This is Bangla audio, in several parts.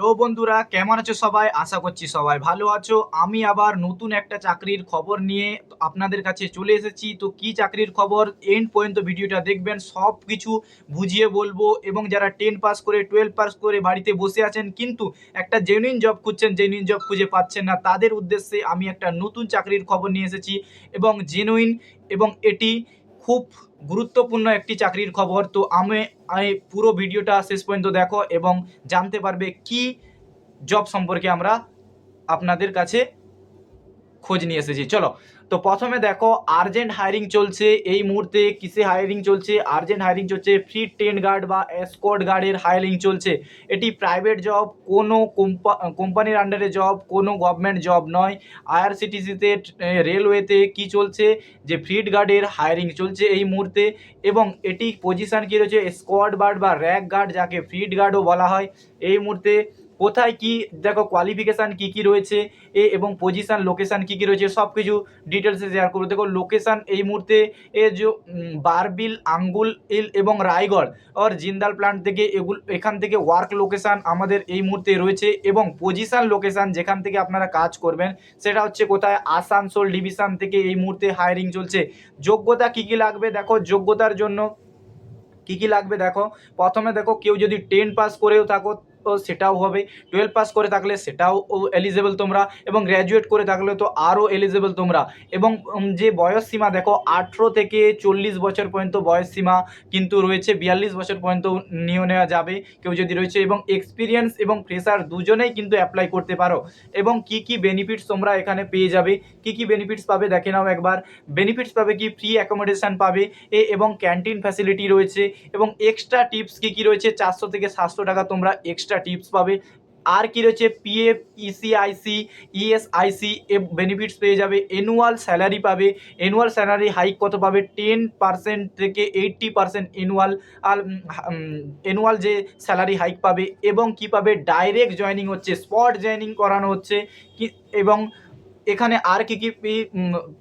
হ্যালো বন্ধুরা, কেমন আছো সবাই? আশা করছি সবাই ভালো আছো। আমি আবার নতুন একটা চাকরির খবর নিয়ে আপনাদের কাছে চলে এসেছি। তো কি চাকরির খবর, এন্ড পর্যন্ত ভিডিওটা দেখবেন, সব কিছু বুঝিয়ে বলবো। এবং যারা 10 পাস করে 12 পাস করে বাড়িতে বসে আছেন কিন্তু একটা জেনুইন জব খুঁজছেন, জেনুইন জব খুঁজে পাচ্ছেন না, তাদের উদ্দেশ্যে আমি একটা নতুন চাকরির খবর নিয়ে এসেছি এবং জেনুইন, এবং এটি খুব গুরুত্বপূর্ণ একটি চাকরির খবর। তো আমি পুরো ভিডিওটা শেষ পর্যন্ত দেখো এবং জানতে পারবে কি জব সম্পর্কে আমরা আপনাদের কাছে খোঁজ নিয়ে এসেছি। চলো, তো প্রথমে দেখো, আর্জেন্ট হায়ারিং চলছে এই মুহূর্তে। কিসে হায়ারিং চলছে? আর্জেন্ট হায়ারিং চলছে ফ্রি টেন গার্ড বা এসকর্ট গার্ডের হায়ারিং চলছে। এটি প্রাইভেট জব, কোনো কোম্পানির আন্ডারে জব, কোনো গভর্নমেন্ট জব নয়। আইআরসিটিসিতে, রেলওয়েতে কি চলছে, যে ফ্রিড গার্ডের হায়ারিং চলছে এই মুহূর্তে। এবং এটি পজিশান কী রয়েছে, স্কোয়াড গার্ড বা র্যাক গার্ড, যাকে ফ্রিড গার্ডও বলা হয়। এই মুহূর্তে কোথায় কি দেখো, কোয়ালিফিকেশান কী কী রয়েছে এবং পজিশান, লোকেশান কী কী রয়েছে, সব কিছু ডিটেলসে শেয়ার করবো। দেখো লোকেশান এই মুহূর্তে যে বারবিল, আঙ্গুল ইল এবং রায়গড় আর জিন্দাল প্ল্যান্ট থেকে এখান থেকে ওয়ার্ক লোকেশান আমাদের এই মুহূর্তে রয়েছে। এবং পজিশান লোকেশান যেখান থেকে আপনারা কাজ করবেন সেটা হচ্ছে কোথায়, আসানসোল ডিভিশন থেকে এই মুহূর্তে হায়ারিং চলছে। যোগ্যতা কী কী লাগবে দেখো, যোগ্যতার জন্য কী কী লাগবে দেখো। প্রথমে দেখো, কেউ যদি 10 পাস করেও থাকো তো সেটাও হবে, 12 পাস করে থাকলে সেটাও এলিজেবল তোমরা, এবং গ্র্যাজুয়েট করে থাকলে তো আরও এলিজেবল তোমরা। এবং যে বয়স সীমা দেখো, 18 থেকে 40 বছর পর্যন্ত বয়স সীমা কিন্তু রয়েছে, 42 বছর পর্যন্ত নিয়ে নেওয়া যাবে কেউ যদি রয়েছে। এবং এক্সপিরিয়েন্স এবং ফ্রেশার দুজনেই কিন্তু অ্যাপ্লাই করতে পারো। এবং কি কি বেনিফিটস তোমরা এখানে পেয়ে যাবে, কি কি বেনিফিটস পাবে দেখে নাও একবার। বেনিফিটস পাবে কি, ফ্রি অ্যাকোমোডেশন পাবে এবং ক্যান্টিন ফ্যাসিলিটি রয়েছে। এবং এক্সট্রা টিপস কী কী রয়েছে, 400 থেকে 700 টাকা তোমরা এক্সট্রা টিপস পাবে। আর কি রয়েছে, পিএফ, ইসিআইসি, ইএসআইসি বেনিফিটস পেয়ে যাবে। অ্যানুয়াল স্যালারি পাবে, অ্যানুয়াল স্যালারি হাইক কত পাবে, 10% থেকে 80% অ্যানুয়াল যে স্যালারি হাইক পাবে। এবং কি পাবে, ডাইরেক্ট জয়েনিং হচ্ছে, স্পট জয়েনিং করানো হচ্ছে কি। এবং এখানে আর কি কি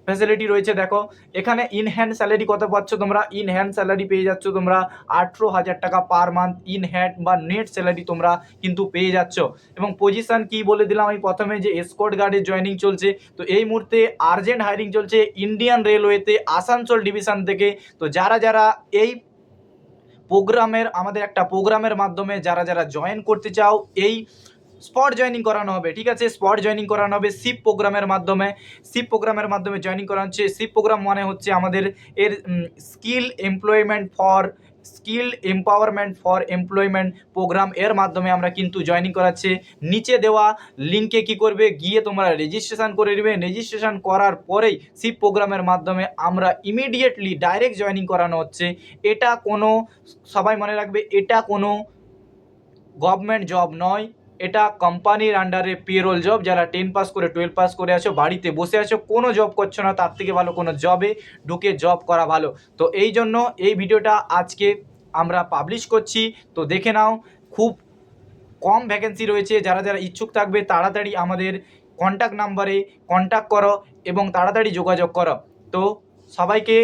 ফ্যাসিলিটি রয়েছে দেখো, এখানে ইন হ্যান্ড স্যালারি কত পাচ্ছ তোমরা, ইন হ্যান্ড স্যালারি পেয়ে যাচ্ছ তোমরা 18,000 টাকা পার মান্থ ইন হ্যান্ড বা নেট স্যালারি তোমরা কিন্তু পেয়ে যাচ্ছ। এবং পজিশন কি বলে দিলাম আমি প্রথমে, যে এসকর্ট গার্ডের জয়েনিং চলছে। তো এই মুহূর্তে আর্জেন্ট হায়ারিং চলছে ইন্ডিয়ান রেলওয়েতে আসানসোল ডিভিশন থেকে। তো যারা যারা এই প্রোগ্রামের, আমাদের একটা প্রোগ্রামের মাধ্যমে যারা যারা জয়েন করতে চাও, এই স্পট জয়েনিং করানো হবে, ঠিক আছে, স্পট জয়েনিং করানো হবে সিপ প্রোগ্রামের মাধ্যমে। সিপ প্রোগ্রামের মাধ্যমে জয়েনিং করানো হচ্ছে। সিপ প্রোগ্রাম মানে হচ্ছে আমাদের এর skill empowerment for employment programme, এর মাধ্যমে আমরা কিন্তু জয়েনিং করাচ্ছে। নিচে দেওয়া লিঙ্কে কি করবে, গিয়ে তোমরা রেজিস্ট্রেশন করে নেবে। রেজিস্ট্রেশন করার পরেই সিপ প্রোগ্রামের মাধ্যমে আমরা ইমিডিয়েটলি ডাইরেক্ট জয়েনিং করানো হচ্ছে। এটা কোনো, সবাই মনে রাখবে, এটা কোনো গভর্নমেন্ট জব নয়, এটা কোম্পানির আন্ডারে পেরোল জব। যারা 10 পাস করে 12 পাস করে আছো, বাড়িতে বসে আছো, কোনো জব করছো না, তার থেকে ভালো কোনো জবে ঢুকে জব করা ভালো। তো এই জন্য এই ভিডিওটা আজকে আমরা পাবলিশ করছি। তো দেখে নাও, খুব কম ভ্যাকেন্সি রয়েছে। যারা যারা ইচ্ছুক থাকবে তাড়াতাড়ি আমাদের কন্ট্যাক্ট নাম্বারে কন্ট্যাক্ট করো এবং তাড়াতাড়ি যোগাযোগ করো। তো সবাইকে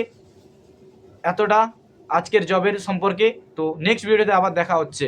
এতটা আজকের জবের সম্পর্কে। তো নেক্সট ভিডিওতে আবার দেখা হচ্ছে।